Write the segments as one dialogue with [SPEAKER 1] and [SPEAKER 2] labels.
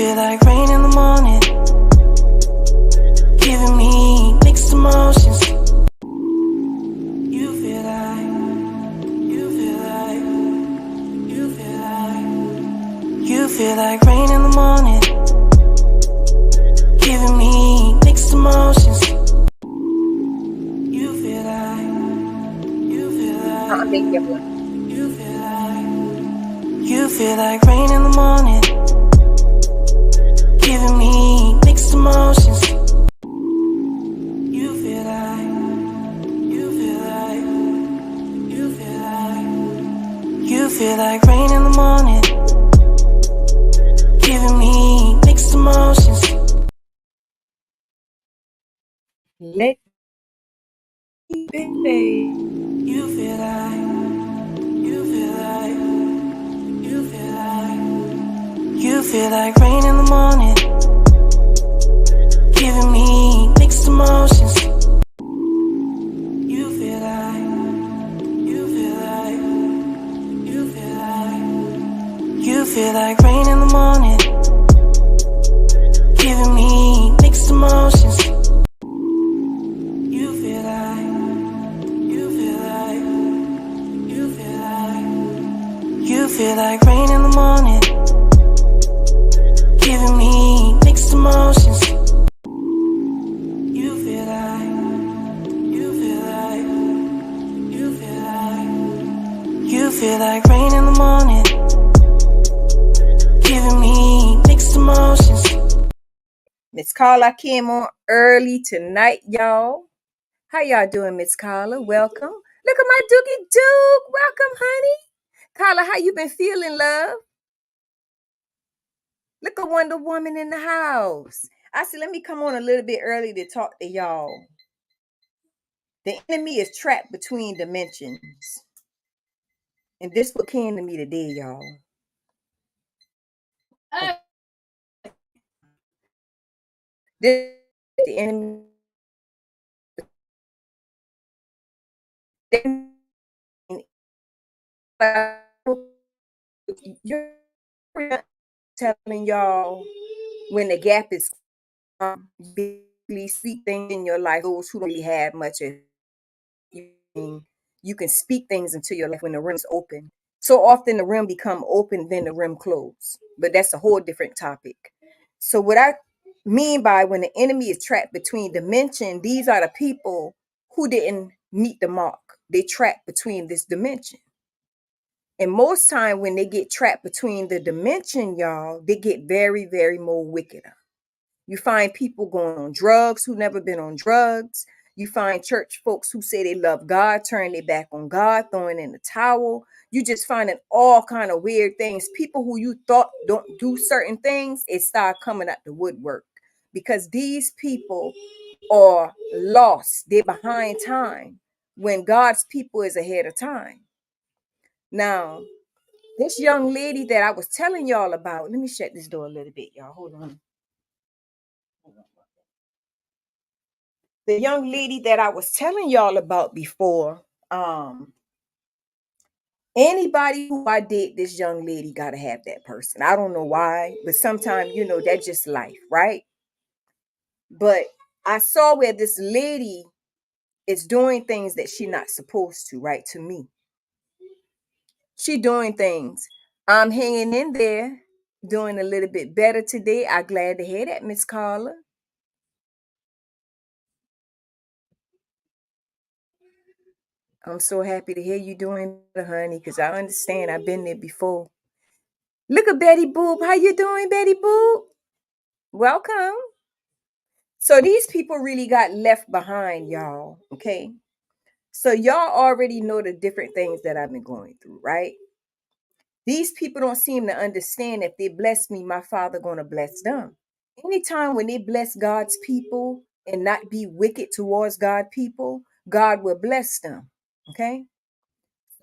[SPEAKER 1] feel like rain in the morning, giving me mixed emotions. You feel like, you feel like, you feel like, you feel like rain in the morning, giving me mixed emotions. You feel like, you feel like, you feel like, you feel like rain in the morning, giving me mixed emotions. You feel like, you feel like, you feel like, you feel like rain in the morning, giving me mixed emotions.
[SPEAKER 2] Let me be.
[SPEAKER 1] You feel like, you feel like, you feel like, you feel like rain in the morning, giving me mixed emotions. You feel like, you feel like, you feel like, you feel like rain in the morning, giving me mixed emotions. You feel like, you feel like, you feel like, you feel like rain in the morning, giving me mixed emotions. You feel like, you feel like, you feel like, you feel like rain in the morning, giving me mixed emotions.
[SPEAKER 2] Miss Carla came on early tonight, y'all. How y'all doing, Miss Carla? Welcome. Look at my Dookie Duke. Welcome, honey. Carla, how you been feeling, love? Look at Wonder Woman in the house. I said, let me come on a little bit early to talk to y'all. The enemy is trapped between dimensions. And this what came to me today, y'all. This the enemy. You're telling y'all when the gap is really speak things in your life. Those who don't really have much of you can speak things into your life when the rim's open. So often the rim become open, then the rim close. But that's a whole different topic. So what I mean by when the enemy is trapped between dimension, these are the people who didn't meet the mark. They trapped between this dimension. And most time when they get trapped between the dimension, y'all, they get very, very more wickeder. You find people going on drugs who never been on drugs. You find church folks who say they love God, turn their back on God, throwing in the towel. You just finding all kind of weird things. People who you thought don't do certain things, it start coming out the woodwork because these people are lost. They're behind time when God's people is ahead of time. Now, this young lady that I was telling y'all about, let me shut this door a little bit, y'all. Hold on. The young lady that I was telling y'all about before, anybody who I date this young lady got to have that person. I don't know why, but sometimes, that's just life, right? But I saw where this lady is doing things that she not supposed to, right? To me. She doing things. I'm hanging in there, doing a little bit better today. I'm glad to hear that, Miss Carla. I'm so happy to hear you doing better, honey, because I understand. I've been there before. Look at Betty Boop. How you doing, Betty Boop? Welcome. So these people really got left behind, y'all. Okay. So y'all already know the different things that I've been going through, right? These people don't seem to understand if they bless me, my Father gonna bless them. Anytime when they bless God's people and not be wicked towards God people, God will bless them. Okay.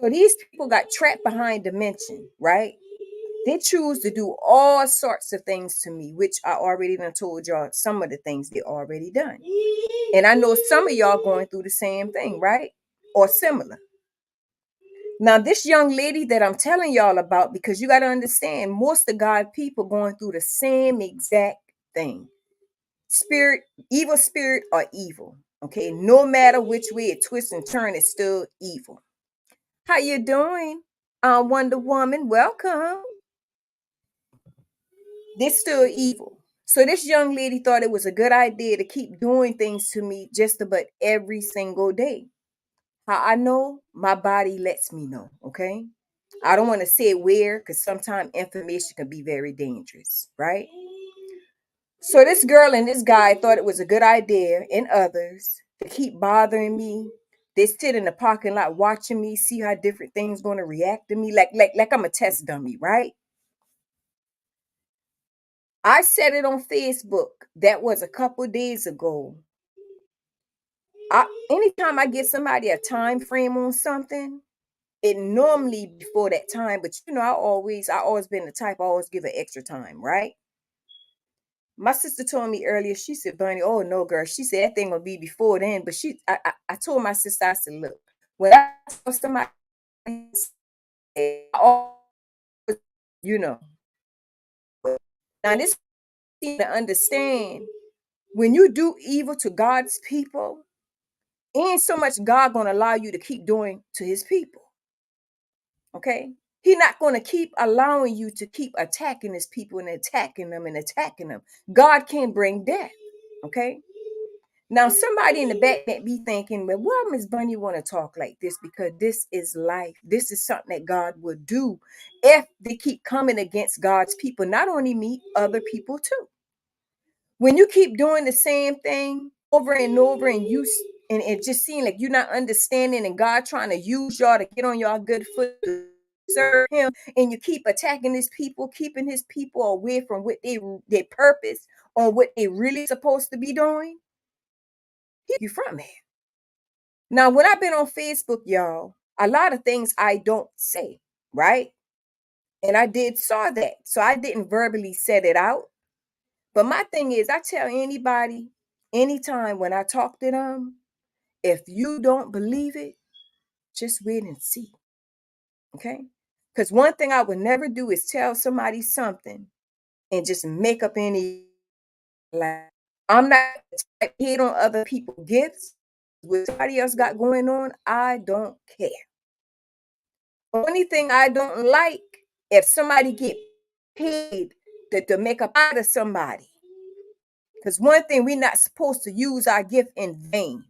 [SPEAKER 2] So these people got trapped behind dimension, right? They choose to do all sorts of things to me, which I already done told y'all some of the things they already done. And I know some of y'all going through the same thing, right? Or similar. Now, this young lady that I'm telling y'all about, because you got to understand, most of God people going through the same exact thing. Spirit, evil spirit or evil. Okay, no matter which way it twists and turns, it's still evil. How you doing? Wonder Woman, welcome. This still evil. So this young lady thought it was a good idea to keep doing things to me just about every single day. How I know? My body lets me know, okay? I don't want to say where because sometimes information can be very dangerous, right? So this girl and this guy thought it was a good idea, and others, to keep bothering me. They sit in the parking lot watching me, see how different things going to react to me, like I'm a test dummy, right? I said it on Facebook. That was a couple days ago. Anytime I give somebody a time frame on something, it normally before that time, but I always been the type I always give it extra time, right? My sister told me earlier, she said, Bunny, oh no, girl. She said that thing will be before then. But I told my sister, I said, look, when I tell somebody, I always, you know, now this thing to understand, when you do evil to God's people, ain't so much God gonna allow you to keep doing to his people. Okay? He's not gonna keep allowing you to keep attacking his people and attacking them and attacking them. God can bring death. Okay? Now, somebody in the back may be thinking, well, why Miss Bunny want to talk like this? Because this is life. This is something that God would do if they keep coming against God's people, not only me, other people too. When you keep doing the same thing over and over and and it just seems like you're not understanding and God trying to use y'all to get on y'all good foot to serve him, and you keep attacking his people, keeping his people away from what their purpose on what they really supposed to be doing, you from it. Now, when I've been on Facebook, y'all, a lot of things I don't say, right? And I did saw that. So I didn't verbally set it out. But my thing is, I tell anybody, anytime when I talk to them, if you don't believe it, just wait and see. Okay? Because one thing I would never do is tell somebody something and just make up any lie. I'm not the type to hate on other people's gifts. What somebody else got going on, I don't care. Only thing I don't like, if somebody get paid to make a pot of somebody. Because one thing, we're not supposed to use our gift in vain.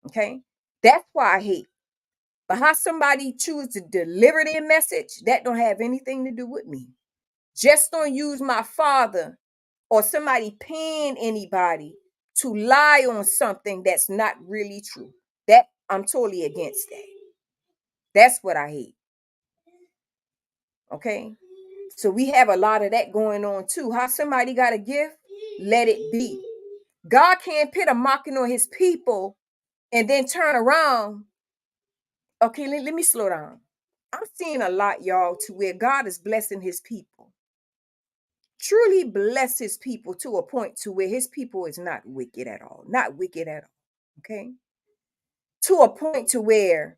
[SPEAKER 2] Okay? That's why I hate. But how somebody choose to deliver their message, that don't have anything to do with me. Just don't use my father or somebody paying anybody to lie on something that's not really true. That I'm totally against that. That's what I hate. Okay? So we have a lot of that going on too. How somebody got a gift, let it be. God can't put a mocking on his people and then turn around. Okay, let me slow down. I'm seeing a lot, y'all, to where God is blessing his people. Truly bless his people to a point to where his people is not wicked at all. Not wicked at all. Okay? To a point to where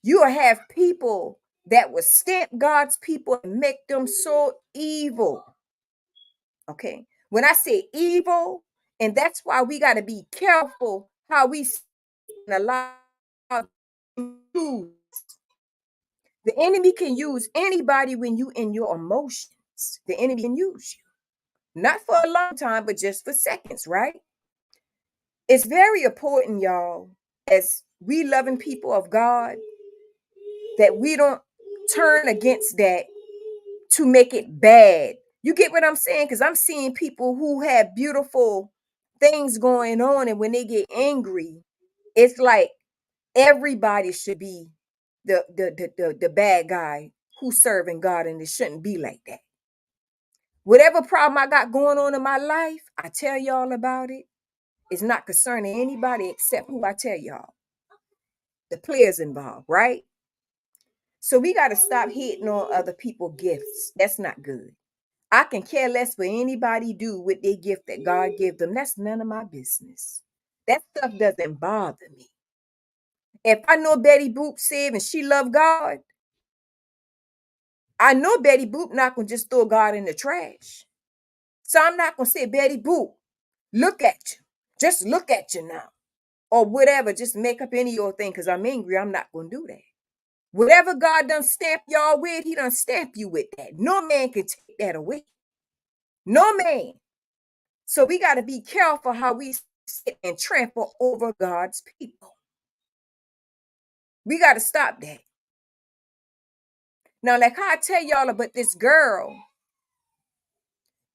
[SPEAKER 2] you'll have people that will stamp God's people and make them so evil. Okay. When I say evil, and that's why we got to be careful how we allow use. The enemy can use anybody when you in your emotions. The enemy can use you. Not for a long time, but just for seconds, right? It's very important, y'all, as we loving people of God, that we don't turn against that to make it bad. You get what I'm saying? Because I'm seeing people who have beautiful things going on, and when they get angry, it's like everybody should be the bad guy who's serving God, and it shouldn't be like that. Whatever problem I got going on in my life, I tell y'all about it. It's not concerning anybody except who I tell y'all. The players involved, right? So we got to stop hating on other people's gifts. That's not good. I can care less what anybody do with their gift that God gave them. That's none of my business. That stuff doesn't bother me. If I know Betty Boop saved and she loved God, I know Betty Boop not gonna just throw God in the trash. So I'm not gonna say, Betty Boop, look at you. Just look at you now. Or whatever, just make up any old thing because I'm angry. I'm not gonna do that. Whatever God done stamp y'all with, he done stamp you with that. No man can take that away. No man. So we got to be careful how we sit and trample over God's people. We got to stop that. Now, like how I tell y'all about this girl,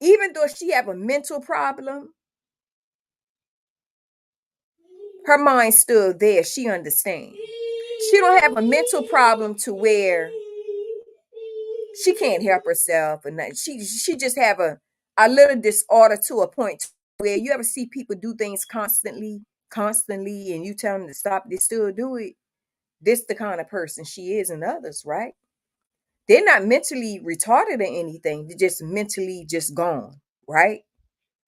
[SPEAKER 2] even though she have a mental problem, her mind's still there. She understands. She don't have a mental problem to where she can't help herself, and she just have a little disorder to a point where you ever see people do things constantly, and you tell them to stop, they still do it. This the kind of person she is, and others, right? They're not mentally retarded or anything. They're just mentally just gone, right?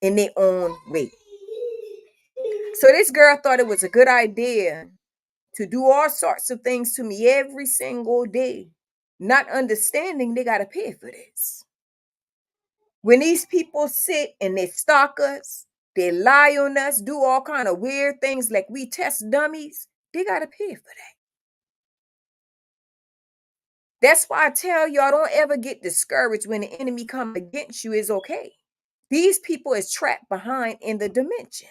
[SPEAKER 2] In their own way. So this girl thought it was a good idea to do all sorts of things to me every single day, not understanding they got to pay for this. When these people sit and they stalk us, they lie on us, do all kind of weird things like we test dummies, they got to pay for that. That's why I tell y'all, don't ever get discouraged when the enemy come against you. Is okay. These people is trapped behind in the dimension.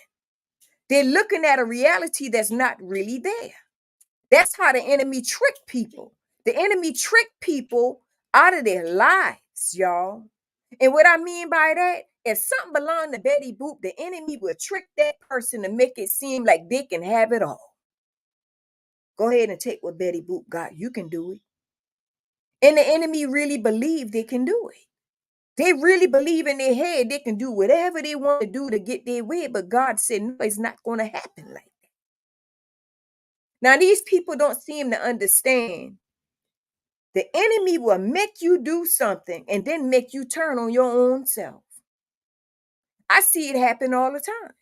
[SPEAKER 2] They're looking at a reality that's not really there. That's how the enemy trick people. The enemy trick people out of their lives, y'all. And what I mean by that, if something belongs to Betty Boop, the enemy will trick that person to make it seem like they can have it all. Go ahead and take what Betty Boop got. You can do it. And the enemy really believe they can do it. They really believe in their head they can do whatever they want to do to get their way. But God said, no, it's not going to happen like that. Now, these people don't seem to understand. The enemy will make you do something and then make you turn on your own self. I see it happen all the time.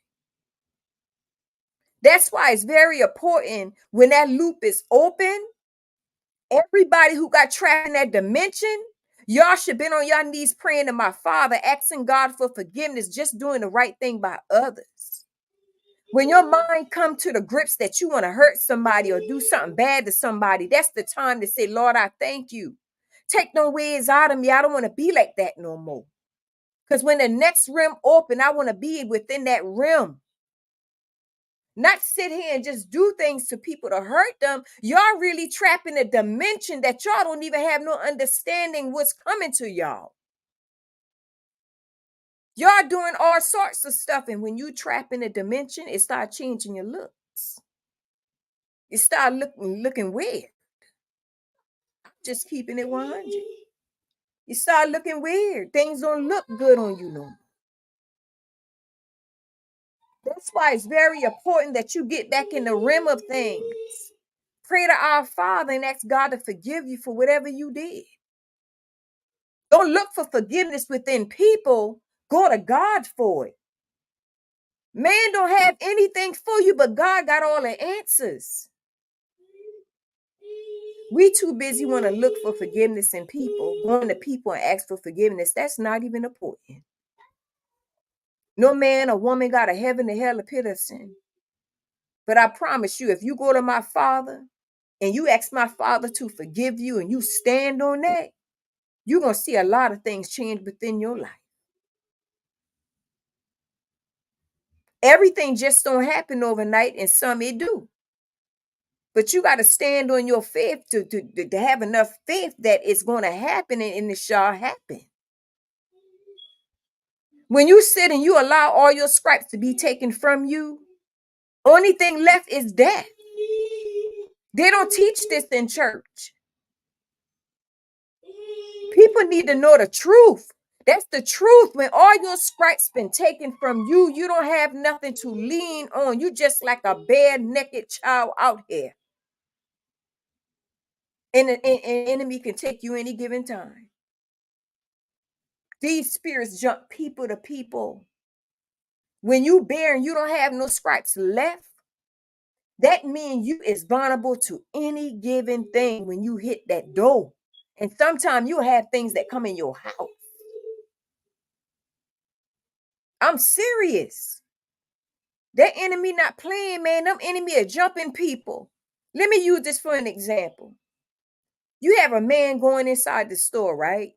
[SPEAKER 2] That's why it's very important when that loop is open. Everybody who got trapped in that dimension, y'all should been on your knees praying to my Father, asking God for forgiveness, just doing the right thing by others. When your mind come to the grips that you want to hurt somebody or do something bad to somebody, that's the time to say, Lord, I thank you. Take no ways out of me. I don't want to be like that no more. Because when the next rim open, I want to be within that rim. Not sit here and just do things to people to hurt them. Y'all really trapped in a dimension that y'all don't even have no understanding what's coming to y'all. Y'all doing all sorts of stuff. And when you trap in a dimension, it start changing your looks. You start looking weird. Just keeping it 100. You start looking weird. Things don't look good on you no more. That's why it's very important that you get back in the rim of things. Pray to our Father and ask God to forgive you for whatever you did. Don't look for forgiveness within people. Go to God for it. Man don't have anything for you, but God got all the answers. We too busy want to look for forgiveness in people, going to people and ask for forgiveness. That's not even important. No man or woman got a heaven, a hell, a pit of sin. But I promise you, if you go to my Father and you ask my Father to forgive you and you stand on that, you're going to see a lot of things change within your life. Everything just don't happen overnight, and some it do. But you got to stand on your faith to have enough faith that it's going to happen and it shall happen. When you sit and you allow all your scraps to be taken from you, only thing left is death. They don't teach this in church. People need to know the truth. That's the truth. When all your scraps been taken from you, you don't have nothing to lean on. You just like a bare naked child out here. And an enemy can take you any given time. These spirits jump people to people. When you bare and you don't have no scraps left, That means you is vulnerable to any given thing when you hit that door. And sometimes you have things that come in your house. I'm serious. That enemy not playing, man. Them enemy are jumping people. Let me use this for an example. You have a man going inside the store, right?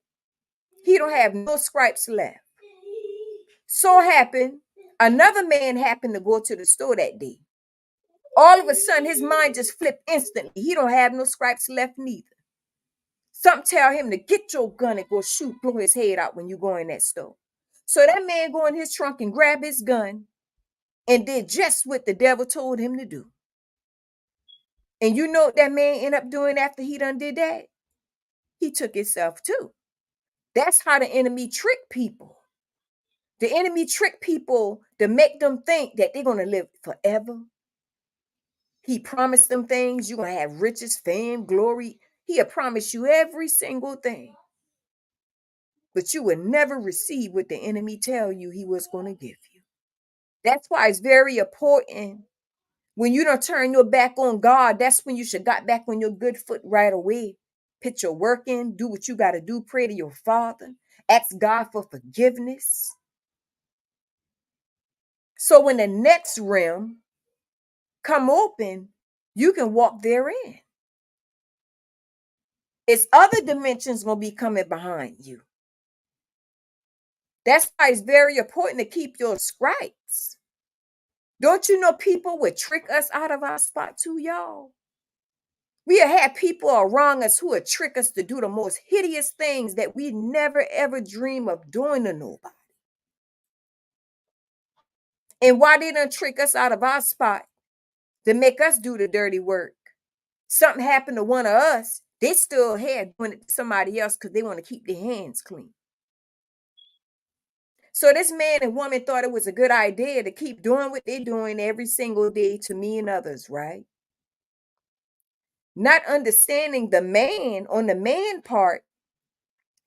[SPEAKER 2] He don't have no scrapes left. So happened, another man happened to go to the store that day. All of a sudden, his mind just flipped instantly. He don't have no scrapes left neither. Something tell him to get your gun and go shoot, blow his head out when you go in that store. So that man go in his trunk and grab his gun and did just what the devil told him to do. And you know what that man ended up doing after he done did that? He took himself too. That's how the enemy trick people. The enemy trick people to make them think that they're going to live forever. He promised them things. You're going to have riches, fame, glory. He'll promise you every single thing. But you will never receive what the enemy tell you he was going to give you. That's why it's very important when you don't turn your back on God. That's when you should got back on your good foot right away. Put your work in, do what you got to do, pray to your Father, ask God for forgiveness. So when the next realm come open, you can walk therein. It's other dimensions going to be coming behind you. That's why it's very important to keep your scripts. Don't you know people would trick us out of our spot too, y'all? We have had people around us who would trick us to do the most hideous things that we never ever dream of doing to nobody. And why they done trick us out of our spot to make us do the dirty work? Something happened to one of us, they still had doing it to somebody else because they want to keep their hands clean. So this man and woman thought it was a good idea to keep doing what they're doing every single day to me and others, right? Not understanding the man on the man part,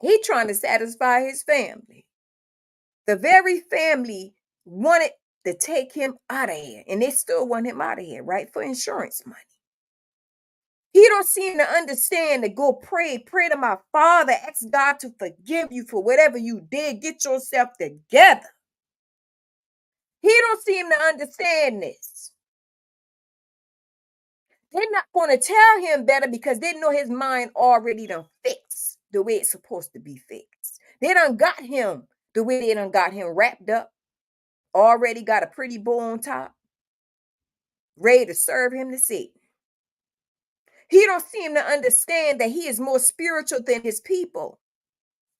[SPEAKER 2] he trying to satisfy his family. The very family wanted to take him out of here, and they still want him out of here, right? For insurance money. He don't seem to understand to go pray to my Father, ask God to forgive you for whatever you did. Get yourself together. He don't seem to understand this. They're not going to tell him better because they know his mind already done fixed the way it's supposed to be fixed. They done got him the way they done got him wrapped up, already got a pretty bow on top, ready to serve him to Satan. He don't seem to understand that he is more spiritual than his people.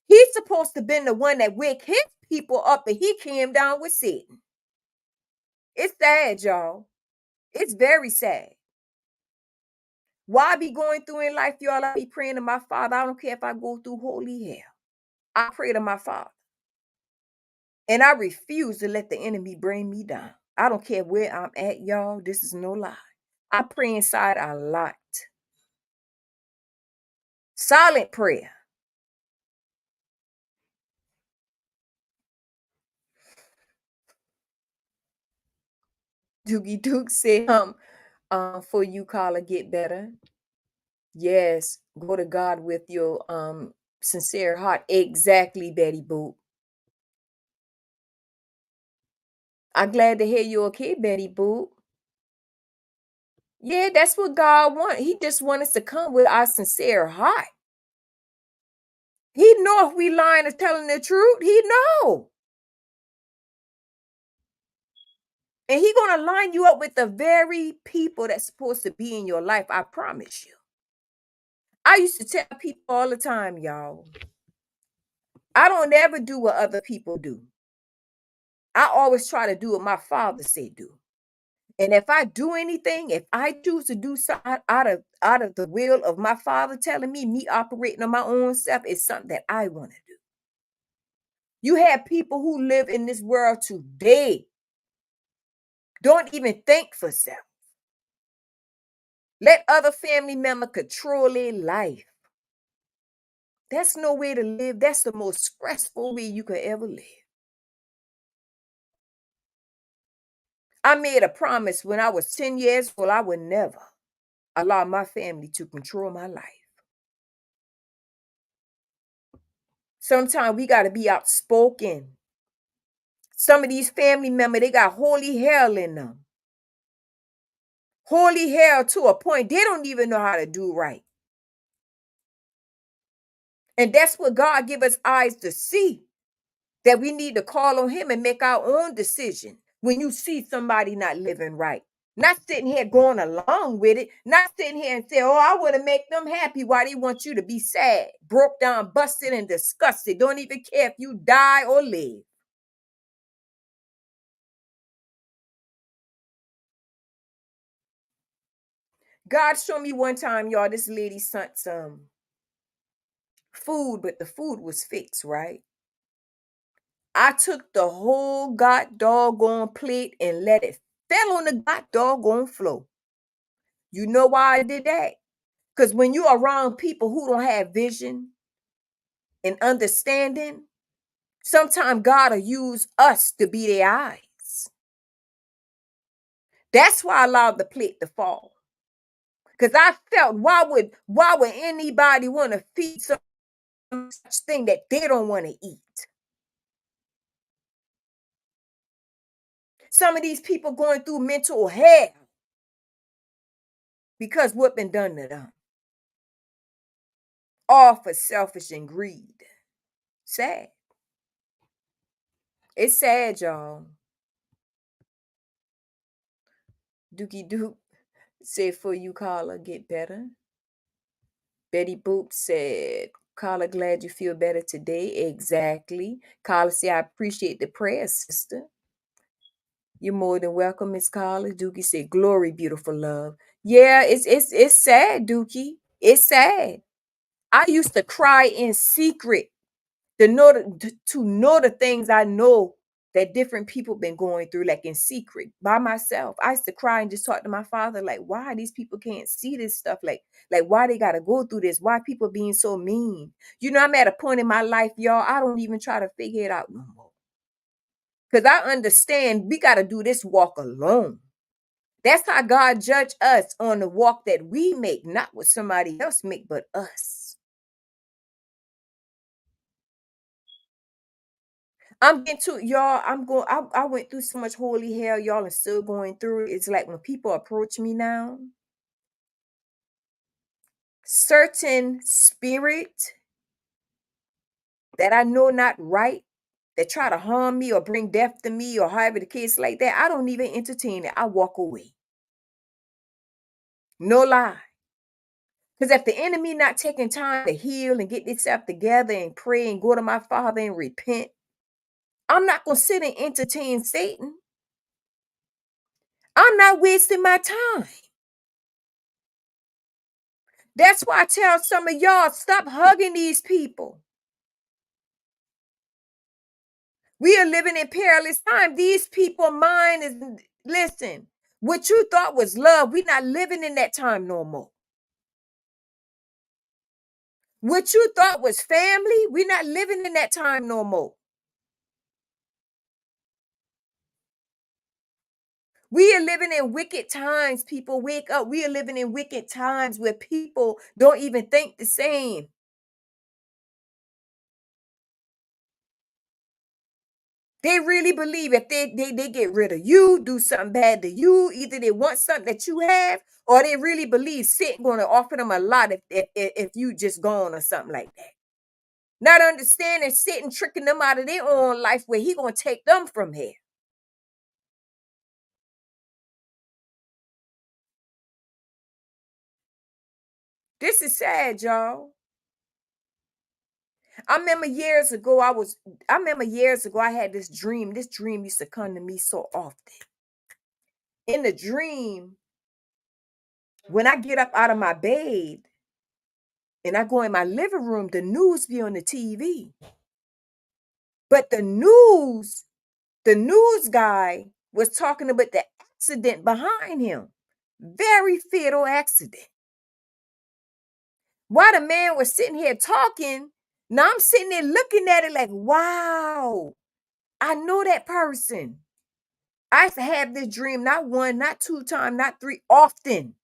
[SPEAKER 2] He's supposed to be the one that wake his people up, and he came down with Satan. It's sad, y'all. It's very sad. Why I be going through in life, y'all? I be praying to my Father. I don't care if I go through holy hell. I pray to my Father. And I refuse to let the enemy bring me down. I don't care where I'm at, y'all. This is no lie. I pray inside a lot. Silent prayer. Doogie Duke said, for you, Carla, get better. Yes, go to God with your sincere heart. Exactly, Betty Boop. I'm glad to hear you're okay, Betty Boop. Yeah, that's what God wants. He just wants us to come with our sincere heart. He know if we lying or telling the truth. He know. And he gonna line you up with the very people that's supposed to be in your life. I promise you. I used to tell people all the time, y'all, I don't ever do what other people do. I always try to do what my Father said do. And if I do anything, if I choose to do something out of the will of my Father telling me operating on my own self is something that I want to do. You have people who live in this world today, don't even think for self. Let other family member control their life. That's no way to live. That's the most stressful way you could ever live. I made a promise when I was 10 years old, I would never allow my family to control my life. Sometimes we got to be outspoken. Some of these family members, they got holy hell in them. Holy hell to a point they don't even know how to do right. And that's what God give us eyes to see, that we need to call on him and make our own decision when you see somebody not living right. Not sitting here going along with it, not sitting here and say, oh, I want to make them happy while they want you to be sad, broke down, busted, and disgusted. Don't even care if you die or live. God showed me one time, y'all, this lady sent some food, but the food was fixed, right? I took the whole god doggone plate and let it fell on the god doggone floor. You know why I did that? Because when you're around people who don't have vision and understanding, sometimes God will use us to be their eyes. That's why I allowed the plate to fall. Because I felt, why would anybody want to feed some such thing that they don't want to eat? Some of these people going through mental hell because what been done to them. All for selfish and greed. Sad. It's sad, y'all. Dookie Duke said, for you, Carla, get better. Betty Boop said, Carla, glad you feel better today. Exactly. Carla said, I appreciate the prayer, sister. You're more than welcome, Miss Carla. Dookie said, glory, beautiful love. Yeah, it's sad, Dookie. It's sad. I used to cry in secret to know the things I know that different people been going through, like in secret by myself. I used to cry and just talk to my father, like, why these people can't see this stuff? Like why they gotta go through this? Why people being so mean? You know, I'm at a point in my life, y'all, I don't even try to figure it out no more. Because I understand we gotta do this walk alone. That's how God judge us on the walk that we make, not what somebody else make, but us. I'm getting to y'all. I went through so much holy hell, y'all, and still going through it. It's like when people approach me now, certain spirit that I know not right, that try to harm me or bring death to me or however the case like that, I don't even entertain it. I walk away. No lie. Because if the enemy not taking time to heal and get itself together and pray and go to my Father and repent, I'm not going to sit and entertain Satan. I'm not wasting my time. That's why I tell some of y'all, stop hugging these people. We are living in perilous time. These people mind is, listen, what you thought was love, we're not living in that time no more. What you thought was family, we're not living in that time no more. We are living in wicked times. People wake up. We are living in wicked times where people don't even think the same. They really believe if they get rid of you, do something bad to you, either they want something that you have, or they really believe Satan going to offer them a lot if you just gone or something like that. Not understanding Satan tricking them out of their own life where he going to take them from here. This is sad, y'all. I remember years ago I had this dream. This dream used to come to me so often. In the dream, when I get up out of my bed and I go in my living room, the news be on the TV. But the news guy was talking about the accident behind him. Very fatal accident. While the man was sitting here talking, now I'm sitting there looking at it like, wow, I know that person. I used to have this dream not one, not two times, not three, often.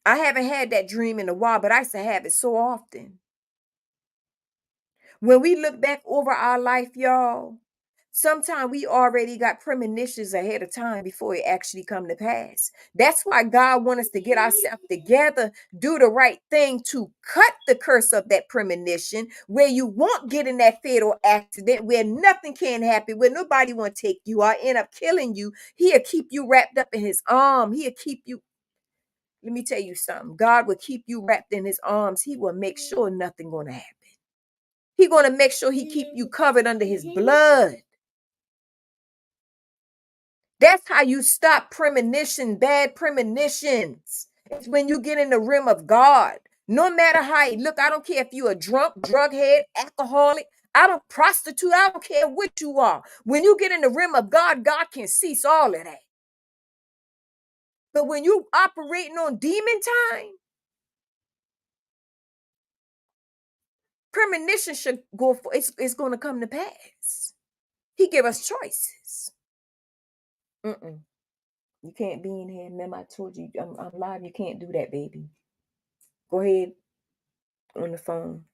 [SPEAKER 2] I haven't had that dream in a while, but I used to have it so often. When we look back over our life, y'all, sometimes we already got premonitions ahead of time before it actually come to pass. That's why God wants us to get ourselves together, do the right thing to cut the curse of that premonition, where you won't get in that fatal accident, where nothing can happen, where nobody won't take you or end up killing you. He'll keep you wrapped up in his arm. He'll keep you. Let me tell you something. God will keep you wrapped in his arms. He will make sure nothing gonna happen. He gonna make sure he keep you covered under his blood. That's how you stop premonition, bad premonitions. It's when you get in the rim of God. No matter how you look, I don't care if you're a drunk, drug head, alcoholic, I don't prostitute, I don't care what you are. When you get in the rim of God, God can cease all of that. But when you operating on demon time, premonition should go for it's going to come to pass. He give us choices. Mm-mm. You can't be in here. Remember, I told you I'm live. You can't do that, baby. Go ahead on the phone.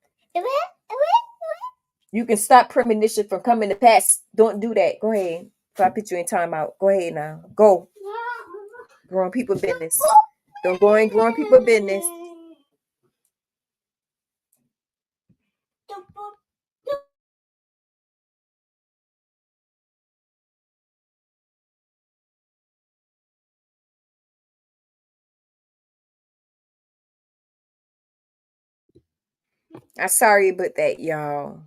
[SPEAKER 2] You can stop premonition from coming to pass. Don't do that. Go ahead. If I put you in timeout, go ahead now. Go. Growing people business. Don't go in growing people business. I'm sorry about that, y'all.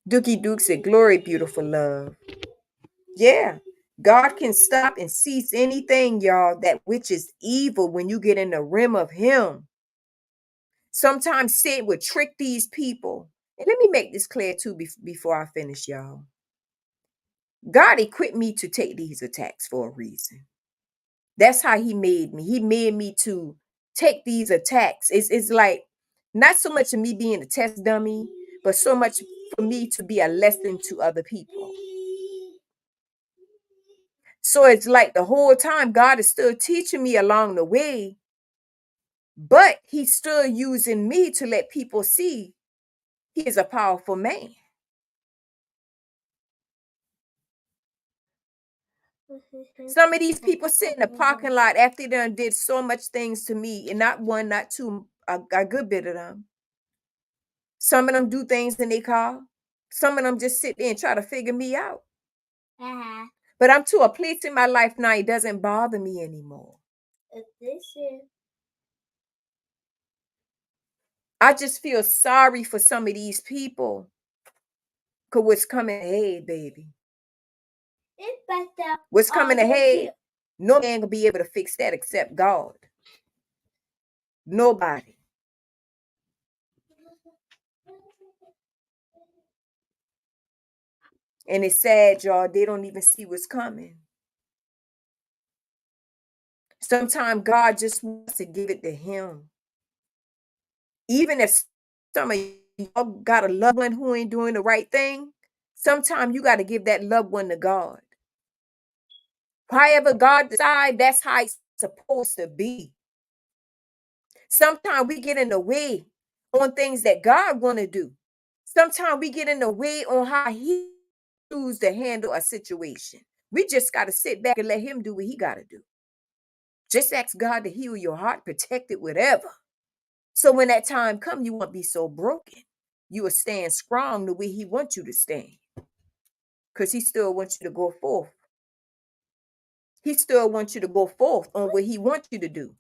[SPEAKER 2] Dookie Duke said, "Glory, beautiful love." Yeah. God can stop and cease anything, y'all, that which is evil when you get in the rim of him. Sometimes Satan would trick these people. And let me make this clear too before I finish, y'all. God equipped me to take these attacks for a reason. That's how he made me. He made me to take these attacks. It's like not so much of me being a test dummy, but so much for me to be a lesson to other people. So it's like the whole time God is still teaching me along the way, but he's still using me to let people see he is a powerful man. Some of these people sit in the parking lot after they done did so much things to me, and not one, not two, a good bit of them. Some of them do things in their car. Some of them just sit there and try to figure me out. But I'm to a place in my life now, it doesn't bother me anymore. I just feel sorry for some of these people. Because what's coming ahead, baby? What's coming ahead? No man gonna be able to fix that except God. Nobody. And it's sad, y'all. They don't even see what's coming. Sometimes God just wants to give it to him. Even if some of y'all got a loved one who ain't doing the right thing, sometimes you got to give that loved one to God. However God decides, that's how it's supposed to be. Sometimes we get in the way on things that God want to do. Sometimes we get in the way on how he chooses to handle a situation. We just got to sit back and let him do what he got to do. Just ask God to heal your heart, protect it, whatever. So when that time comes, you won't be so broken. You will stand strong the way he wants you to stand. Because he still wants you to go forth. He still wants you to go forth on what he wants you to do.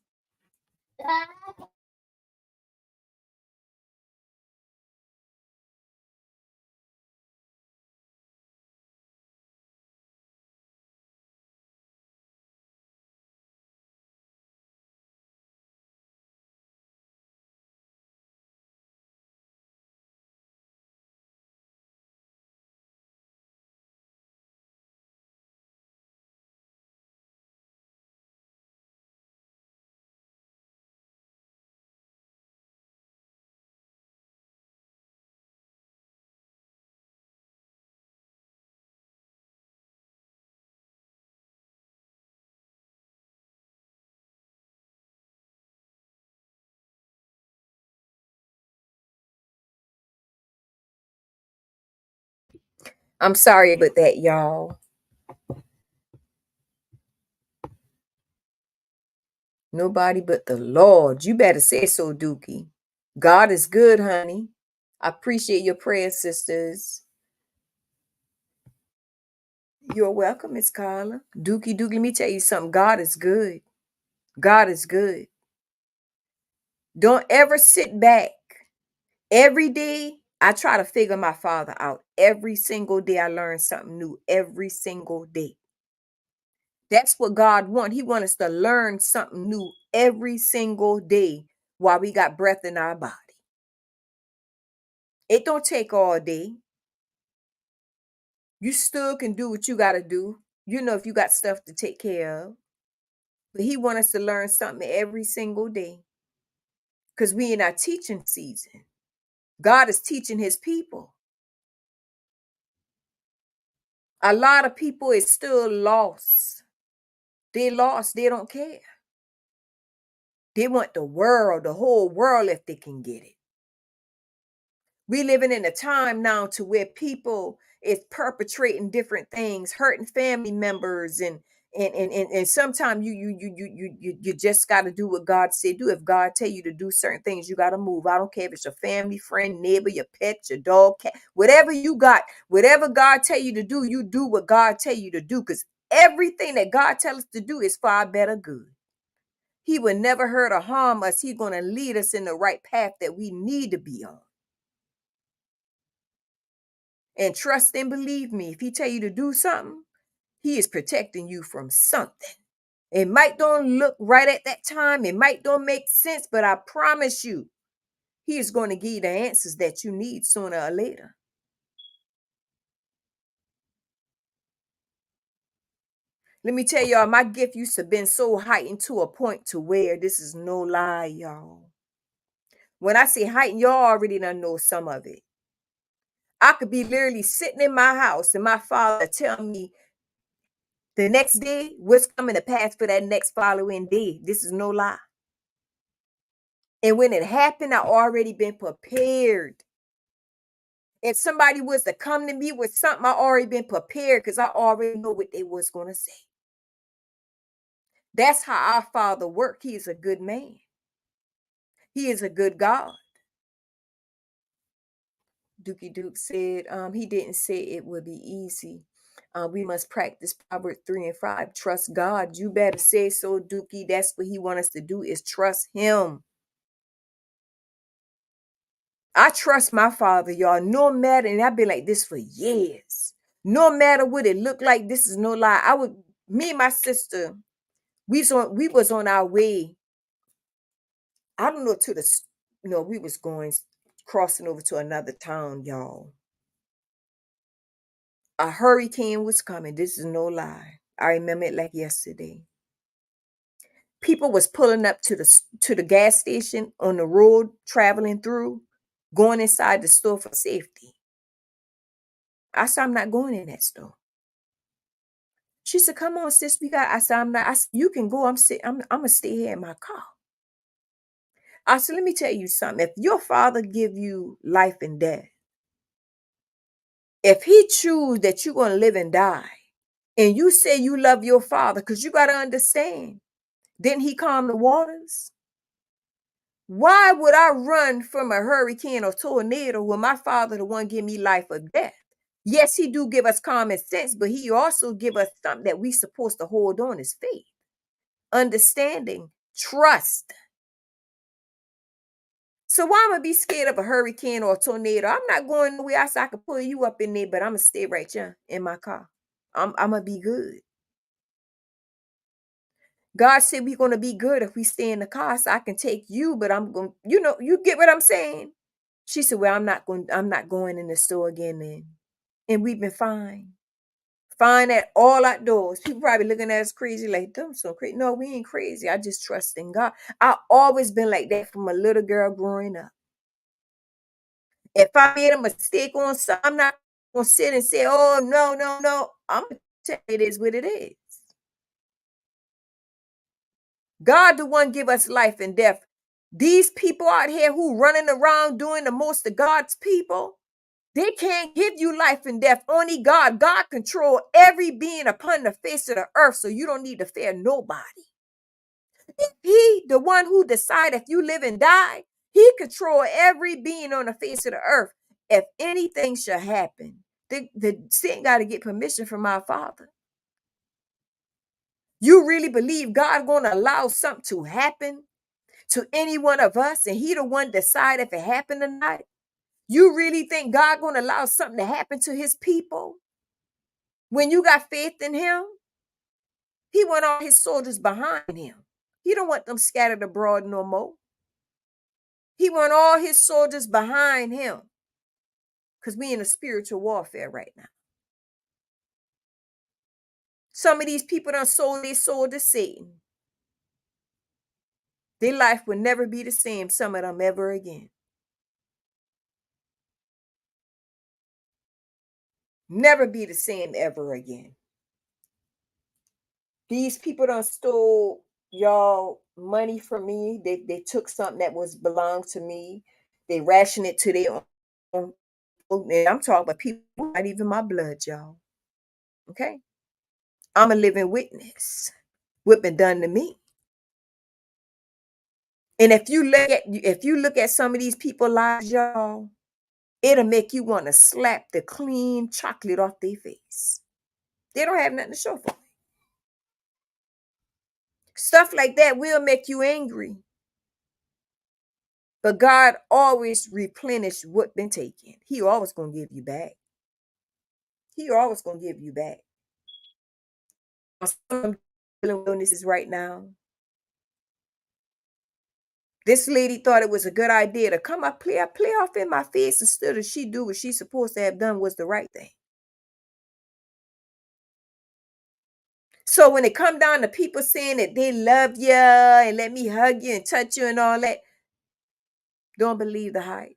[SPEAKER 2] I'm sorry about that, y'all. Nobody but the Lord. You better say so, Dookie. God is good, honey. I appreciate your prayers, sisters. You're welcome, Miss Carla. Dookie, let me tell you something. God is good. God is good. Don't ever sit back. Every day, I try to figure my Father out. Every single day, I learn something new. Every single day. That's what God wants. He wants us to learn something new every single day while we got breath in our body. It don't take all day. You still can do what you got to do. You know, if you got stuff to take care of. But he wants us to learn something every single day. Because we in our teaching season. God is teaching his people. A lot of people is still lost. They lost. They don't care. They want the world, the whole world, if they can get it. We living in a time now to where people is perpetrating different things, hurting family members, and sometimes you just got to do what God said do. If God tell you to do certain things, you got to move. I don't care if it's your family, friend, neighbor, your pet, your dog, cat, whatever you got, whatever God tell you to do, you do what God tell you to do, because everything that God tells us to do is for our better good. He will never hurt or harm us. He's going to lead us in the right path that we need to be on. And trust and believe me, if he tell you to do something, he is protecting you from something. It might don't look right at that time. It might don't make sense, but I promise you, he is going to give you the answers that you need sooner or later. Let me tell y'all, my gift used to have been so heightened to a point to where this is no lie, y'all. When I say heightened, y'all already done know some of it. I could be literally sitting in my house and my father tell me the next day what's coming to pass for that next following day. This is no lie. And when it happened, I already been prepared. If somebody was to come to me with something, I already been prepared because I already know what they was going to say. That's how our Father worked. He is a good man. He is a good God. Dookie Duke said he didn't say it would be easy. We must practice Proverbs 3 and 5. Trust God. You better say so, Dookie. That's what he wants us to do, is trust him. I trust my Father, y'all, no matter, and I've been like this for years. No matter what it looked like, this is no lie. Me and my sister, we was on our way. I don't know, we was crossing over to another town, y'all. A hurricane was coming. This is no lie. I remember it like yesterday. People was pulling up to the gas station on the road, traveling through, going inside the store for safety. I said, I'm not going in that store. She said, come on, sis, I said, I'm not. I said, you can go. I'm gonna stay here in my car. I said, let me tell you something. If your Father give you life and death, if he choose that you're gonna live and die, and you say you love your Father, because you gotta understand, didn't he calm the waters? Why would I run from a hurricane or tornado when my Father the one give me life or death? Yes, he do give us common sense, but he also give us something that we supposed to hold on, is faith, understanding, trust. So why am I be scared of a hurricane or a tornado? I'm not going nowhere else. I can pull you up in there, but I'm gonna stay right here in my car. I'm gonna be good. God said we're gonna be good if we stay in the car, so I can take you, but I'm going, you get what I'm saying? She said, well, I'm not going in the store again then. And we've been fine. Fine at all outdoors. People probably looking at us crazy, like, them so crazy. No, we ain't crazy. I just trust in God. I always been like that from a little girl growing up. If I made a mistake on something, I'm not gonna sit and say, oh, no, no, no. I'm gonna tell you it is what it is. God the one give us life and death. These people out here who running around doing the most of God's people, They can't give you life and death. Only God. God control every being upon the face of the earth, so you don't need to fear nobody. He, the one who decide if you live and die, he control every being on the face of the earth. If anything should happen, the sin got to get permission from our Father. You really believe God going to allow something to happen to any one of us, and he the one decide if it happened or not? You really think God going to allow something to happen to his people? When you got faith in him, he want all his soldiers behind him. He don't want them scattered abroad no more. He want all his soldiers behind him, because we in a spiritual warfare right now. Some of these people done sold their soul to Satan. Their life will never be the same, some of them, ever again. Never be the same ever again. These people done stole y'all money from me. They took something that was belonged to me. They rationed it to their own. And I'm talking about people not even my blood, y'all. Okay? I'm a living witness. What been done to me. And if you look at some of these people's lives, y'all, it'll make you want to slap the clean chocolate off their face. They don't have nothing to show for it. Stuff like that will make you angry. But God always replenish what been taken. He always gonna give you back. He always gonna give you back. I'm dealing with illnesses right now. This lady thought it was a good idea to come up, play off in my face instead of she do what she's supposed to have done was the right thing. So when it come down to people saying that they love you and let me hug you and touch you and all that, don't believe the hype.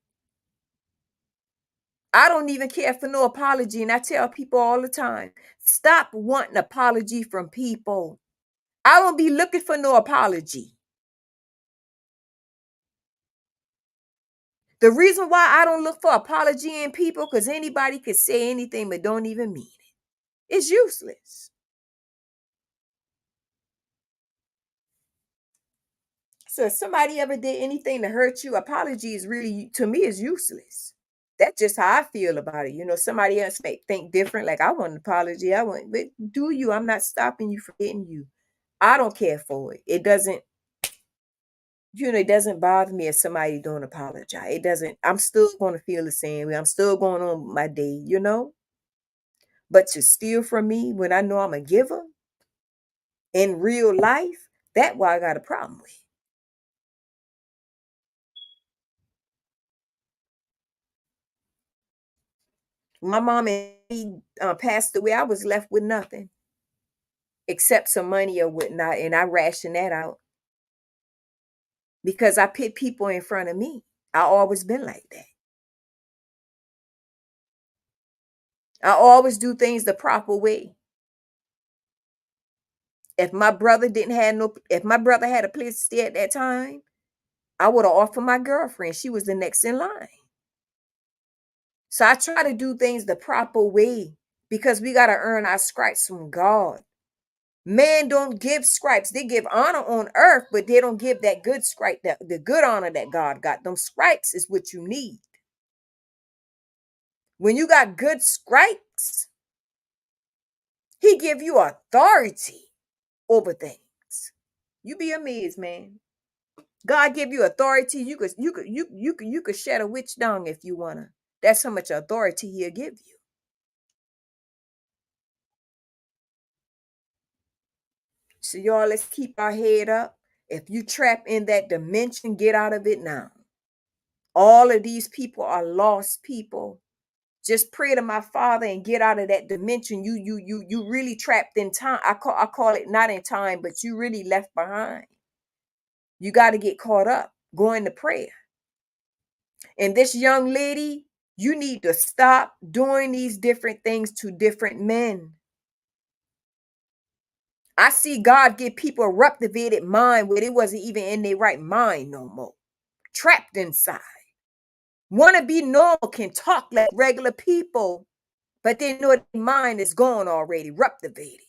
[SPEAKER 2] I don't even care for no apology. And I tell people all the time, stop wanting apology from people. I don't be looking for no apology. The reason why I don't look for apology in people, because anybody could say anything but don't even mean it. It's useless. So if somebody ever did anything to hurt you, apology is really, to me, is useless. That's just how I feel about it. You know, somebody else may think different. Like, I want an apology. But do you? I'm not stopping you from getting you. I don't care for it. It doesn't, it doesn't bother me if somebody don't apologize. It doesn't, I'm still going to feel the same way. I'm still going on with my day. But to steal from me when I know I'm a giver in real life, that's why I got a problem with. My mom and he passed away. I was left with nothing except some money or whatnot, and I rationed that out because I put people in front of me. I always been like that. I always do things the proper way. If my brother had a place to stay at that time, I would have offered my girlfriend. She was the next in line. So I try to do things the proper way because we got to earn our stripes from God. Man don't give stripes. They give honor on earth, but they don't give that good stripe, the good honor that God got. Them stripes is what you need. When you got good stripes, he give you authority over things. You be amazed, man. God give you authority. You could shed a witch down if you wanna. That's how much authority he'll give you. So y'all, let's keep our head up. If you trap in that dimension, get out of it now. All of these people are lost people. Just pray to my Father and get out of that dimension. You really trapped in time. I call it not in time, but you really left behind. You got to get caught up. Go into prayer. And this young lady, you need to stop doing these different things to different men. I see God give people a reprobated mind where they wasn't even in their right mind no more. Trapped inside. want to be normal, can talk like regular people, but they know their mind is gone already, reprobated.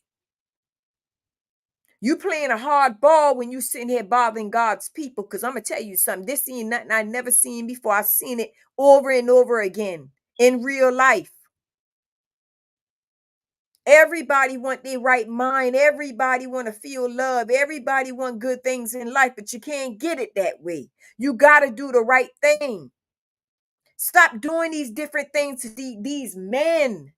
[SPEAKER 2] You playing a hard ball when you sitting here bothering God's people, because I'm going to tell you something. This ain't nothing I never seen before. I've seen it over and over again in real life. Everybody want their right mind. Everybody want to feel love. Everybody want good things in life, but you can't get it that way. You got to do the right thing. Stop doing these different things to these men.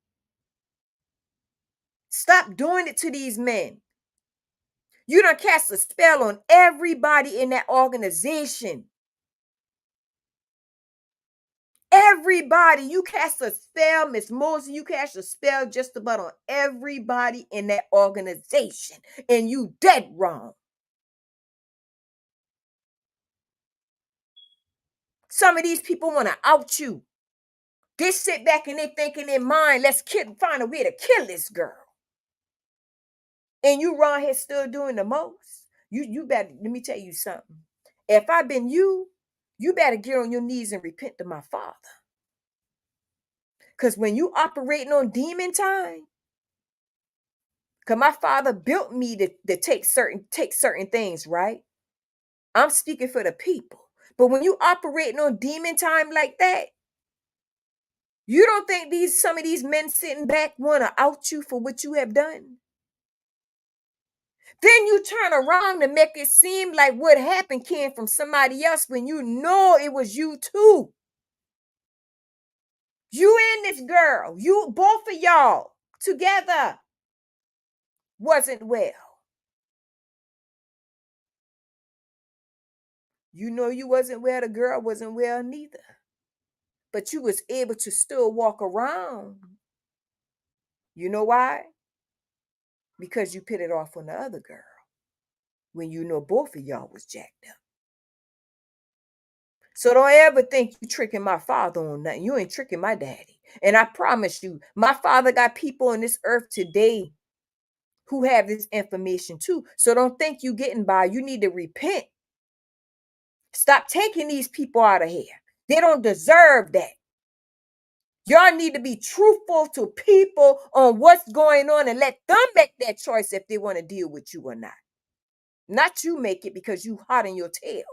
[SPEAKER 2] Stop doing it to these men. You done cast a spell on everybody in that organization. Everybody. You cast a spell, Miss Mosey. You cast a spell just about on everybody in that organization. And you dead wrong. Some of these people want to out you. They sit back and they think in their mind, let's find a way to kill this girl. And you around here still doing the most. You better, let me tell you something. If I've been you, you better get on your knees and repent to my Father. Because when you operating on demon time, because my Father built me to take certain things, right? I'm speaking for the people. But when you operating on demon time like that, you don't think some of these men sitting back want to out you for what you have done? Then you turn around and make it seem like what happened came from somebody else when you know it was you too. You and this girl, you both of y'all together wasn't well. You know you wasn't well, the girl wasn't well neither. But you was able to still walk around. You know why? Because you put it off on the other girl when you know both of y'all was jacked up. So don't ever think you tricking my Father on nothing. You ain't tricking my daddy. And I promise you, my Father got people on this earth today who have this information too. So don't think you getting by. You need to repent. Stop taking these people out of here. They don't deserve that. Y'all need to be truthful to people on what's going on and let them make that choice if they want to deal with you or not. Not you make it because you hot in your tail.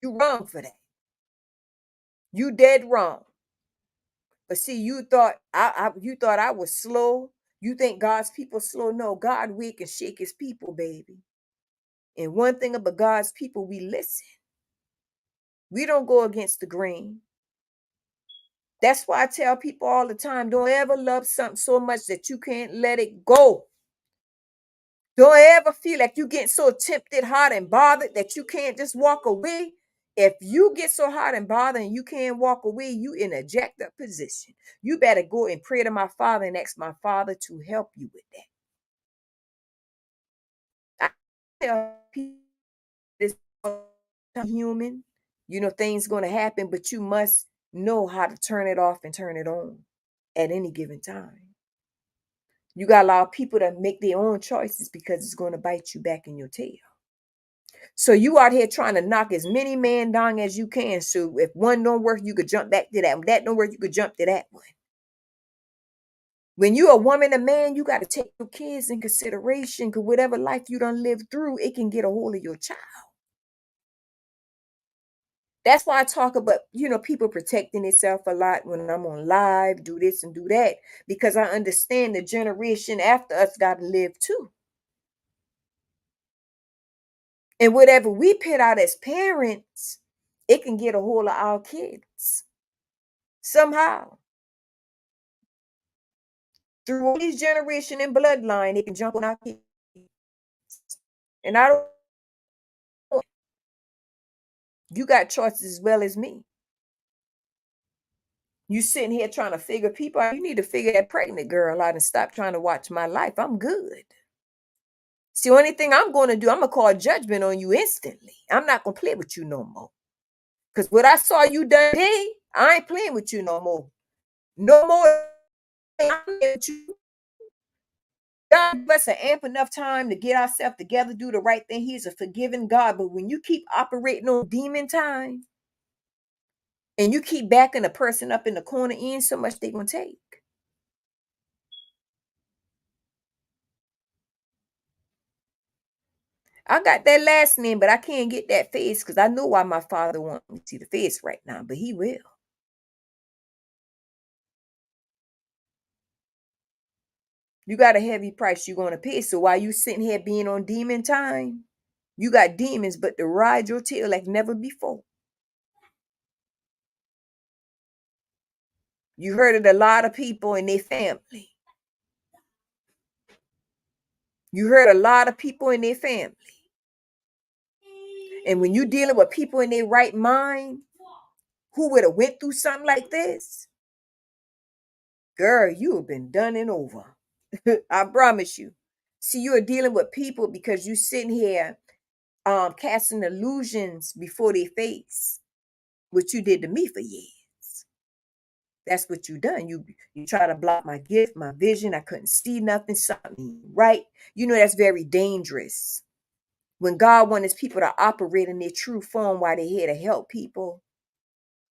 [SPEAKER 2] You wrong for that. You dead wrong. But see, you thought I was slow. You think God's people slow? No, God weak and shake his people, baby. And one thing about God's people, we listen. We don't go against the grain. That's why I tell people all the time, don't ever love something so much that you can't let it go. Don't ever feel like you getting so tempted, hot, and bothered that you can't just walk away. If you get so hot and bothered and you can't walk away, you in a jacked up position. You better go and pray to my Father and ask my Father to help you with that. I tell people this human, you know, things going to happen, but you must know how to turn it off and turn it on at any given time. You got to allow people to make their own choices because it's going to bite you back in your tail. So you out here trying to knock as many men down as you can. So if one don't work, you could jump back to that. If that don't work, you could jump to that one. When you a woman, a man, you got to take your kids in consideration, because whatever life you done lived through, it can get a hold of your child. That's why I talk about, you know, people protecting themselves a lot when I'm on live, do this and do that, because I understand the generation after us got to live too. And whatever we put out as parents, it can get a hold of our kids somehow. Through all these generation and bloodline, it can jump on our kids. And I don't, you got choices as well as me. You sitting here trying to figure people out. You need to figure that pregnant girl out and stop trying to watch my life. I'm good. See, the only thing I'm going to do, I'm going to call judgment on you instantly. I'm not going to play with you no more. Because what I saw you done today, I ain't playing with you no more. No more. I'm playing with you. God give us an ample enough time to get ourselves together, do the right thing. He's a forgiving God. But when you keep operating on demon time, And you keep backing a person up in the corner in, so much they gonna take. I got that last name, but I can't get that face because I know why my father wants me to see the face right now, but he will. You got a heavy price you're gonna pay. So while you sitting here being on demon time, you got demons, but to ride your tail like never before. You hurted a lot of people in their family. You hurt a lot of people in their family. And when you dealing with people in their right mind who would have went through something like this, girl, you have been done and over. I promise you. See, you are dealing with people because you sitting here casting illusions before their face, what you did to me for years. That's what you done. You try to block my gift, my vision. I couldn't see nothing, something right. You know that's very dangerous. When God wants his people to operate in their true form while they're here to help people,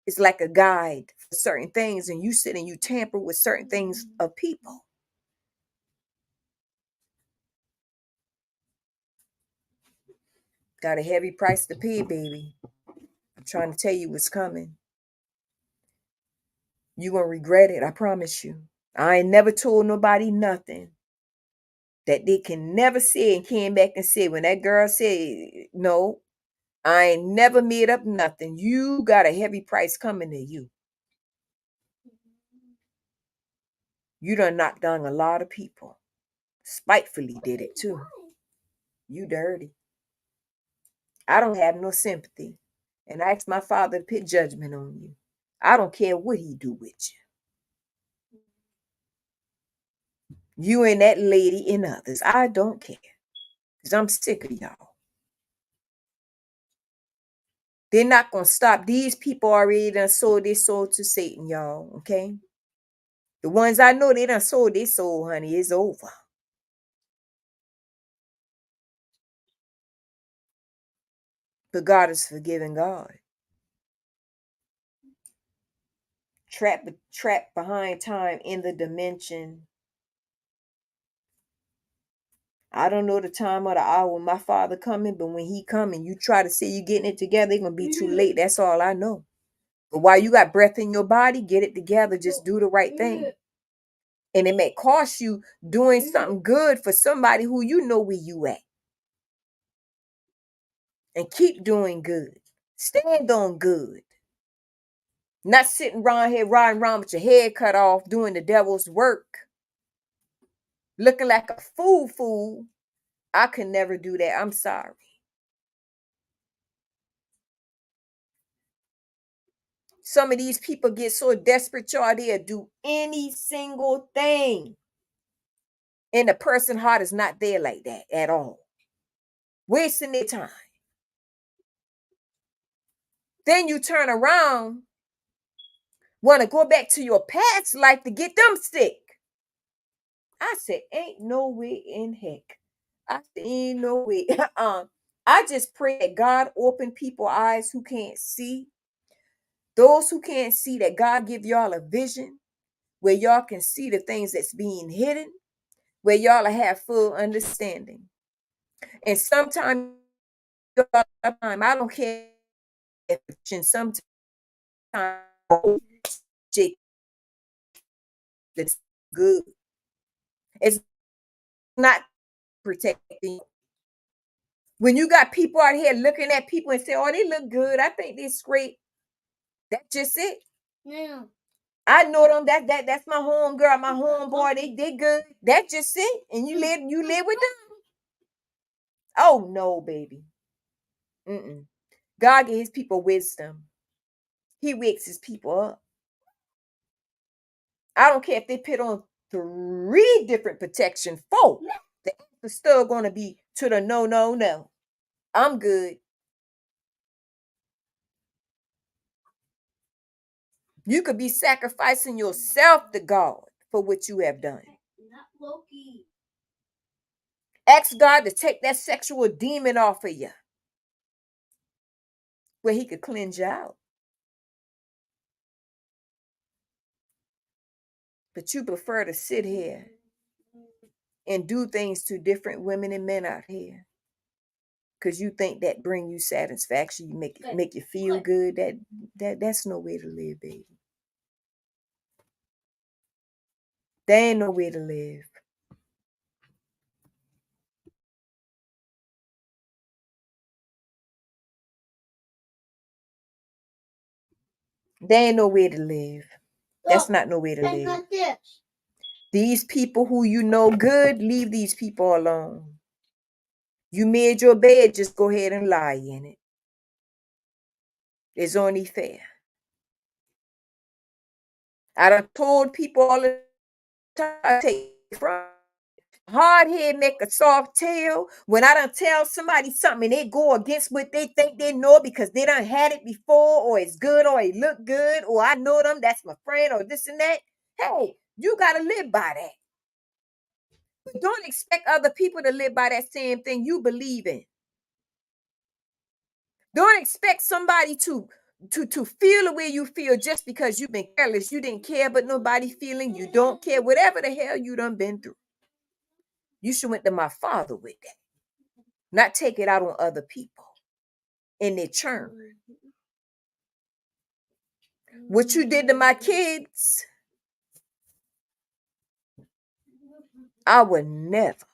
[SPEAKER 2] it's like a guide for certain things, and you sit and you tamper with certain things of people. Got a heavy price to pay, baby. I'm trying to tell you what's coming. You're going to regret it, I promise you. I ain't never told nobody nothing that they can never say and came back and say, when that girl said, no, I ain't never made up nothing. You got a heavy price coming to you. You done knocked down a lot of people. Spitefully did it too. You dirty. I don't have no sympathy. And I asked my father to put judgment on you. I don't care what he do with you. You and that lady and others. I don't care. Because I'm sick of y'all. They're not going to stop. These people already done sold their soul to Satan, y'all. Okay? The ones I know, they done sold their soul, honey. It's over. But God is forgiving God. Trapped behind time in the dimension. I don't know the time or the hour when my father coming, but when he coming, you try to say you getting it together, it's going to be too late. That's all I know. But while you got breath in your body, get it together. Just do the right thing. And it may cost you doing something good for somebody who you know where you at. And keep doing good. Stand on good. Not sitting around here riding around with your head cut off doing the devil's work. Looking like a fool. I can never do that. I'm sorry. Some of these people get so desperate, y'all, they'll do any single thing. And the person's heart is not there like that at all. Wasting their time. Then you turn around, want to go back to your past life to get them sick. I said, ain't no way in heck. I said, ain't no way. I just pray that God open people's eyes who can't see. Those who can't see, that God give y'all a vision where y'all can see the things that's being hidden, where y'all have full understanding. And sometimes, I don't care if sometimes it's good. It's not protecting. When you got people out here looking at people and say, oh, they look good, I think they're straight. That's just it. Yeah. I know them. That's my home girl, my homeboy. They good. That's just it. And you live with them. Oh no, baby. God gave his people wisdom. He wakes his people up. I don't care if they put on 3 different protection, 4. The answer's still gonna be to the no. I'm good. You could be sacrificing yourself to God for what you have done. Not Loki. Ask God to take that sexual demon off of you, where he could cleanse you out. But you prefer to sit here and do things to different women and men out here because you think that bring you satisfaction, you make you feel good. That's no way to live, baby. There ain't no way to live. There ain't no way to live. That's not no way to live. These people who you know good, leave these people alone. You made your bed, just go ahead and lie in it. It's only fair. I done told people all the time, take from hard head make a soft tail. When I done tell somebody something and they go against what they think they know because they done had it before, or it's good, or it look good, or I know them, that's my friend, or this and that. Hey, you gotta live by that. But don't expect other people to live by that same thing you believe in. Don't expect somebody to feel the way you feel just because you've been careless. You didn't care, but nobody feeling. You don't care. Whatever the hell you done been through. You should went to my father with that. Not take it out on other people in their churn. What you did to my kids, I will never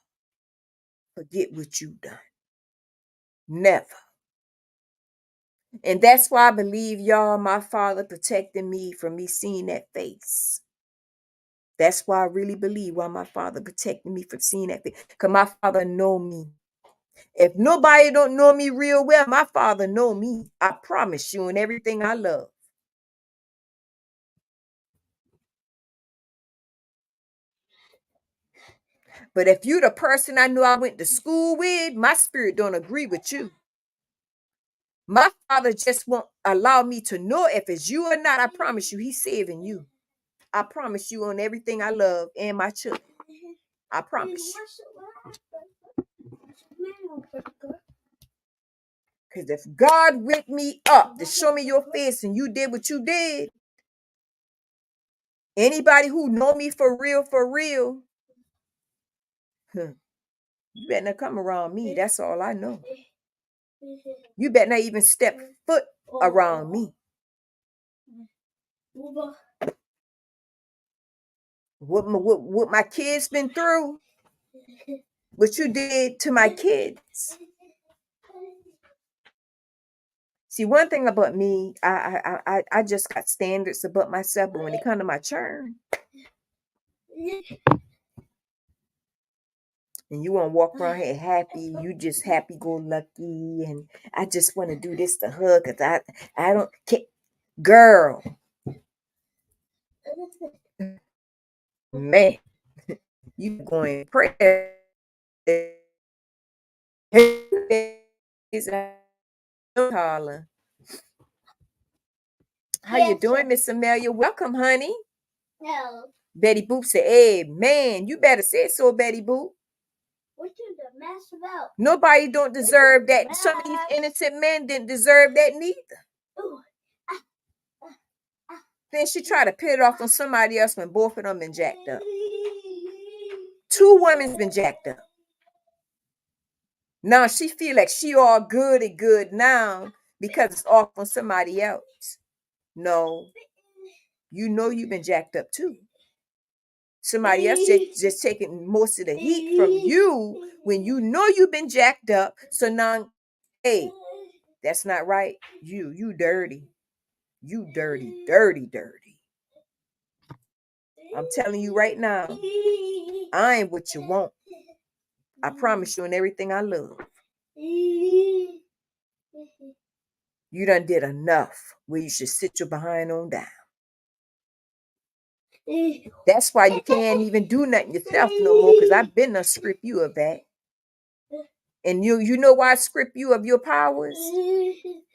[SPEAKER 2] forget what you done. Never. And that's why I believe y'all, my father protecting me from me seeing that face. That's why I really believe why my father protected me from seeing that face. Because my father know me. If nobody don't know me real well, my father know me. I promise you, and everything I love. But if you the person I knew I went to school with, my spirit don't agree with you. My father just won't allow me to know if it's you or not. I promise you, he's saving you. I promise you on everything I love and my children. I promise you. Because if God wake me up to show me your face and you did what you did, anybody who know me for real, you better not come around me. That's all I know. You better not even step foot around me. What my kids been through, what you did to my kids. See, one thing about me, I just got standards about myself, but when it comes to my churn, and you want to walk around here happy, you just happy-go-lucky, and I just want to do this to her because I don't care. Girl, man, you going prayer. Carla. How you doing, Miss Amelia? Welcome, honey.
[SPEAKER 3] No.
[SPEAKER 2] Betty Boop said, hey, man, you better say so, Betty Boop.
[SPEAKER 3] What you the mess about?
[SPEAKER 2] Nobody don't deserve that. Some of these innocent men didn't deserve that neither.
[SPEAKER 3] Ooh.
[SPEAKER 2] Then she tried to put it off on somebody else when both of them been jacked up. 2 women's been jacked up. Now she feel like she all good and good now because it's off on somebody else. No, you know you've been jacked up too. Somebody else just taking most of the heat from you when you know you've been jacked up. So now, hey, that's not right. You dirty. You dirty. I'm telling you right now, I ain't what you want. I promise you on everything I love. You done did enough where you should sit your behind on down. That's why you can't even do nothing yourself no more, because I've been to strip you of that. And you know why I strip you of your powers?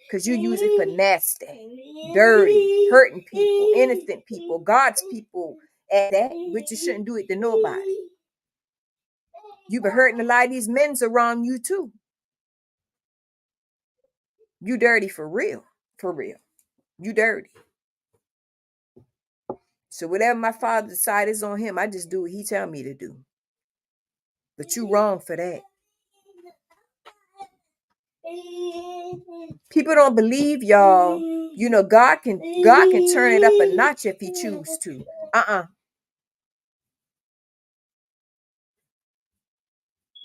[SPEAKER 2] Because you use it for nasty, dirty, hurting people, innocent people, God's people at that, which you shouldn't do it to nobody. You've been hurting a lot of these men's around you too. You dirty for real. For real. You dirty. So whatever my father decides is on him, I just do what he tell me to do. But you wrong for that. People don't believe y'all. You know, God can turn it up a notch if he choose to.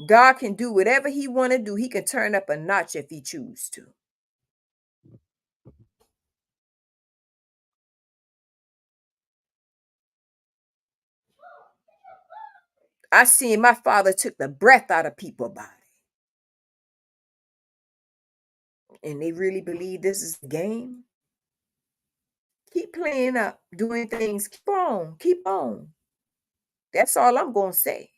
[SPEAKER 2] God can do whatever he want to do. He can turn up a notch if he choose to. I seen my father took the breath out of people's body. And they really believe this is the game. Keep playing up, doing things. Keep on. Keep on. That's all I'm going to say.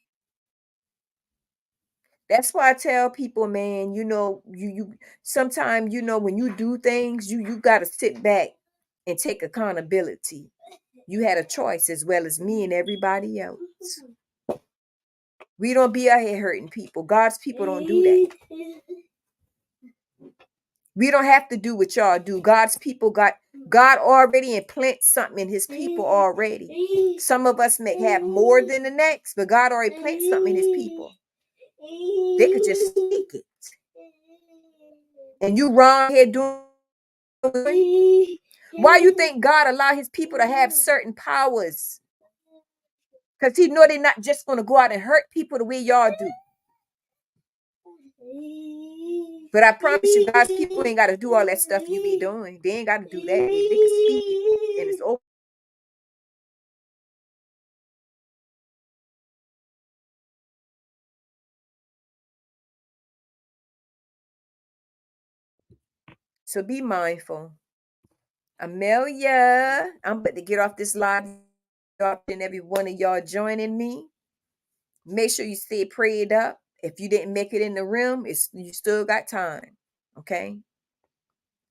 [SPEAKER 2] That's why I tell people, man, you know, you sometimes, you know, when you do things, you got to sit back and take accountability. You had a choice as well as me and everybody else. We don't be out here hurting people. God's people don't do that. We don't have to do what y'all do. God's people got God already implanted something in his people already. Some of us may have more than the next, but God already planted something in his people. They could just speak it. And you wrong here doing. Why you think God allow his people to have certain powers? Because he know they're not just going to go out and hurt people the way y'all do. But I promise you, God's people ain't got to do all that stuff you be doing. They ain't got to do that. They can speak it, and it's open. So be mindful. Amelia, I'm about to get off this live. And every one of y'all joining me. Make sure you stay prayed up. If you didn't make it in the room, you still got time. Okay?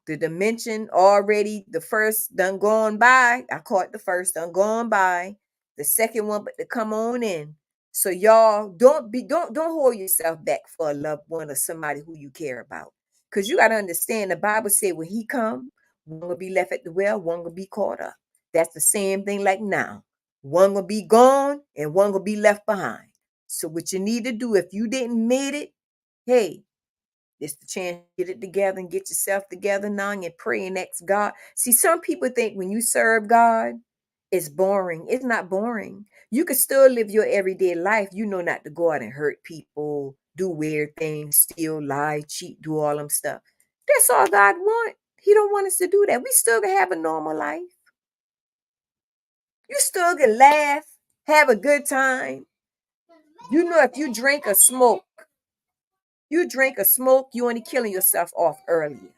[SPEAKER 2] The dimension already, the first done gone by. I caught the first done gone by. The second one, but to come on in. So y'all don't hold yourself back for a loved one or somebody who you care about. Because you got to understand the Bible said when he come, one will be left at the well, one will be caught up. That's the same thing like now. One will be gone and one will be left behind. So what you need to do, if you didn't made it, hey, it's the chance to get it together and get yourself together now and pray and ask God. See, some people think when you serve God, it's boring. It's not boring. You can still live your everyday life. You know not to go out and hurt people, do weird things, steal, lie, cheat, do all them stuff. That's all God wants. He don't want us to do that. We still can have a normal life. You still can laugh, have a good time. You know, if you drink or smoke, you only killing yourself off earlier.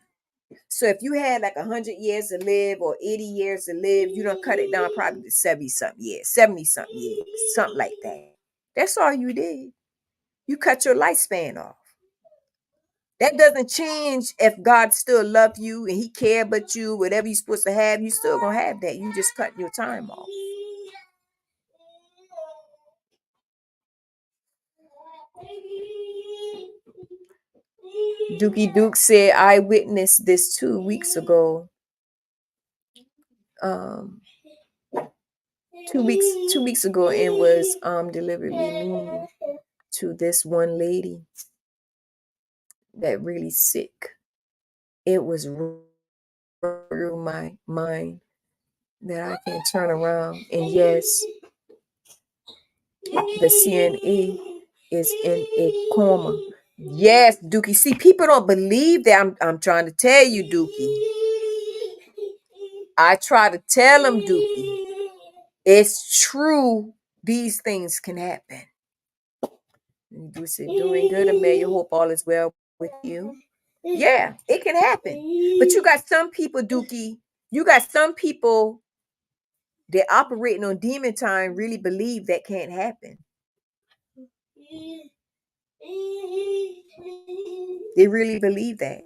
[SPEAKER 2] So if you had like 100 years to live or 80 years to live, you don't cut it down probably to 70-something years, 70-something years, something like that. That's all you did. You cut your lifespan off. That doesn't change if God still loves you and he care about you, whatever you're supposed to have, you still gonna have that. You just cut your time off. Dookie Duke said, I witnessed this 2 weeks ago. 2 weeks ago, and was deliberately mean to this one lady that really sick. It was through my mind that I can turn around. And yes, the CNA is in a coma. Yes, Dookie. See, people don't believe that. I'm trying to tell you, Dookie. I try to tell them, Dookie. It's true. These things can happen. You said doing good, Amelia. Hope all is well with you. Yeah, it can happen. But you got some people, Dookie. You got some people that operating on demon time really believe that can't happen. They really believe that.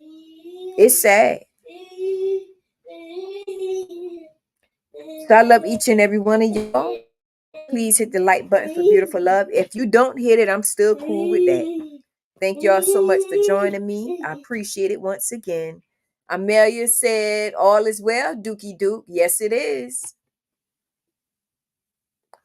[SPEAKER 2] It's sad. So I love each and every one of y'all. Please hit the like button for Beautiful Love. If you don't hit it, I'm still cool with that. Thank y'all so much for joining me. I appreciate it once again. Amelia said, all is well, Dookie Duke. Yes, it is.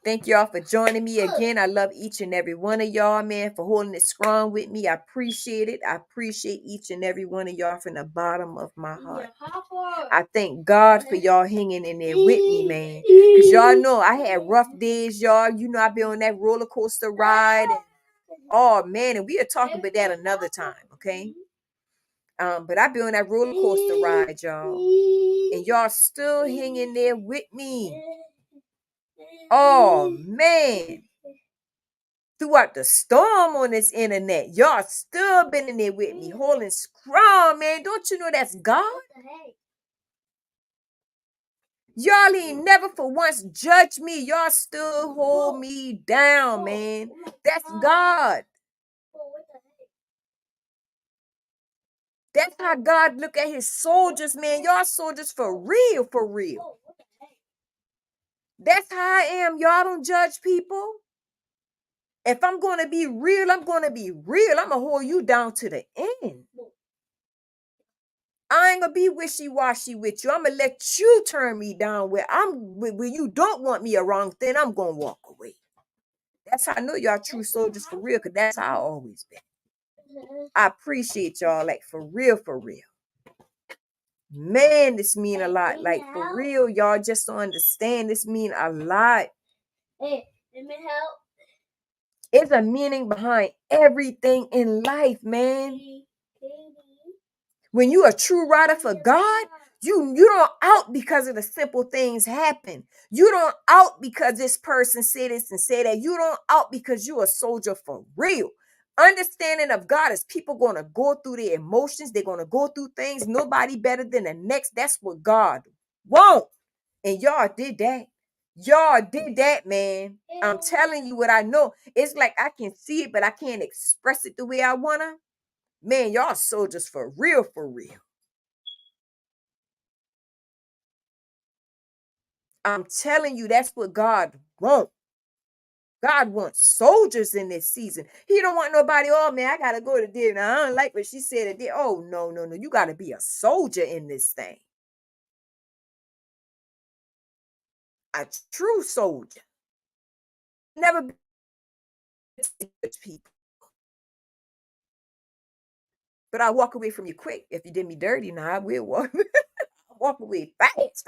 [SPEAKER 2] Thank y'all for joining me again. I love each and every one of y'all, man, for holding it strong with me. I appreciate it. I appreciate each and every one of y'all from the bottom of my heart. I thank God for y'all hanging in there with me, man. Because y'all know I had rough days, y'all. You know, I've been on that roller coaster ride. And, oh, man, and we'll talk about that another time, okay? But I've been on that roller coaster ride, y'all. And y'all still hanging there with me. Oh, man. Throughout the storm on this internet, y'all still been in there with me, holding strong, man. Don't you know that's God? Y'all ain't never for once judged me. Y'all still hold me down, man. That's God. That's how God look at his soldiers, man. Y'all soldiers for real, for real. That's how I am. Y'all don't judge people. If I'm going to be real, I'm going to be real. I'm going to hold you down to the end. I ain't going to be wishy-washy with you. I'm going to let you turn me down where you don't want me around, then I'm going to walk away. That's how I know y'all true soldiers for real, because that's how I always been. I appreciate y'all, like, for real, for real. Man, this mean a lot. Like, for real, y'all just don't understand. This mean a lot.
[SPEAKER 3] Hey, let me help.
[SPEAKER 2] It's a meaning behind everything in life, man. When you a true rider for God, you don't out because of the simple things happen. You don't out because this person said this and said that. You don't out because you a soldier for real. Understanding of God is people going to go through their emotions. They're going to go through things. Nobody better than the next. That's what God wants. And y'all did that. Y'all did that, man. I'm telling you what I know. It's like I can see it, but I can't express it the way I want to. Man, y'all soldiers for real, for real. I'm telling you, that's what God wants. God wants soldiers in this season. He don't want nobody, oh man, I gotta go to dinner. I don't like what she said at dinner. Oh, no, no, no. You gotta be a soldier in this thing. A true soldier. Never be people. But I'll walk away from you quick. If you did me dirty, now I will walk away fast.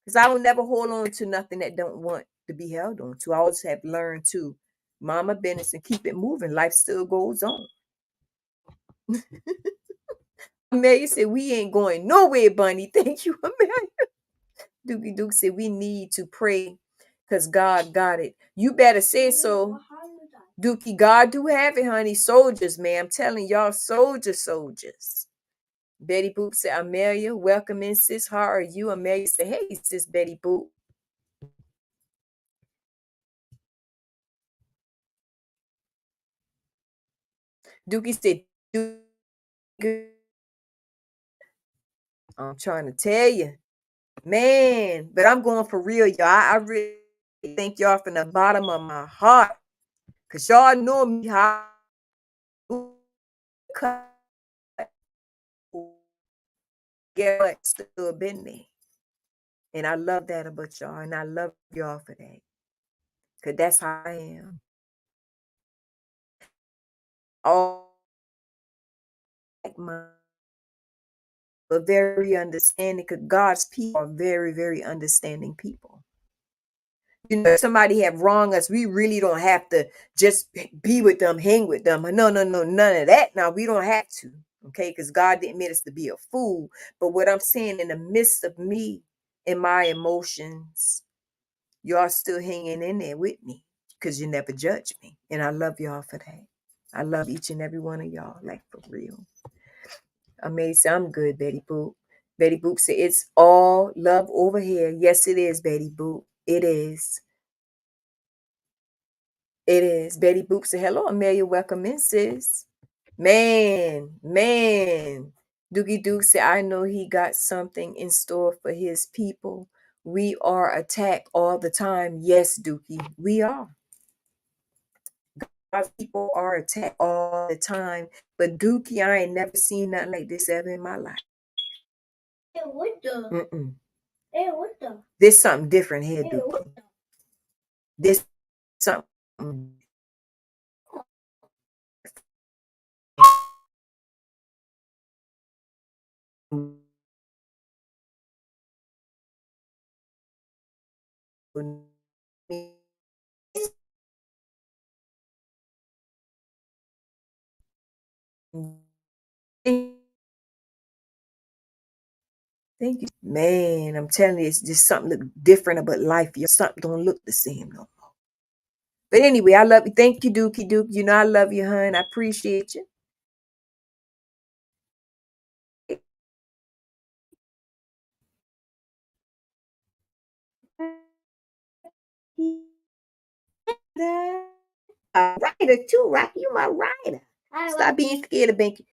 [SPEAKER 2] Because I don't never hold on to nothing that don't want to be held on to. I always have learned to mind my business and keep it moving. Life still goes on. Amelia said, we ain't going nowhere, Bunny. Thank you, Amelia. Dookie Duke said, we need to pray because God got it. You better say so. Dookie, God do have it, honey. Soldiers, man. I'm telling y'all, soldiers. Betty Boop said, Amelia, welcome in, sis. How are you? Amelia said, hey, sis Betty Boop. Dookie said, I'm trying to tell you, man, but I'm going for real, y'all. I really thank y'all from the bottom of my heart, because y'all know me how cut. Get what? Still been there. And I love that about y'all, and I love y'all for that, because that's how I am. All like my, but very understanding, because God's people are very, very understanding people. You know, if somebody have wronged us, we really don't have to just be with them, hang with them. No, none of that. Now, we don't have to, okay? Because God didn't mean us to be a fool. But what I'm saying, in the midst of me and my emotions, y'all still hanging in there with me because you never judge me. And I love y'all for that. I love each and every one of y'all, like for real. Amazing. I'm good, Betty Boop. Betty Boop said, it's all love over here. Yes, it is, Betty Boop. It is. It is. Betty Boop said, hello, Amelia. Welcome in, sis. Man. Doogie Duke said, I know he got something in store for his people. We are attacked all the time. Yes, Dookie, we are. Our people are attacked all all the time. But Dookie, I ain't never seen nothing like this ever in my life.
[SPEAKER 3] Hey, what the?
[SPEAKER 2] Mm-mm.
[SPEAKER 3] Hey, what the?
[SPEAKER 2] There's something different here,
[SPEAKER 3] Hey,
[SPEAKER 2] Dookie.
[SPEAKER 3] what the?
[SPEAKER 2] There's something. Thank you. Man, I'm telling you, it's just something look different about life. Something don't look the same no more. But anyway, I love you. Thank you, Dookie Duke. You know I love you, hon. I appreciate you. A writer too, Rocky. You my writer. Stop being scared of banking.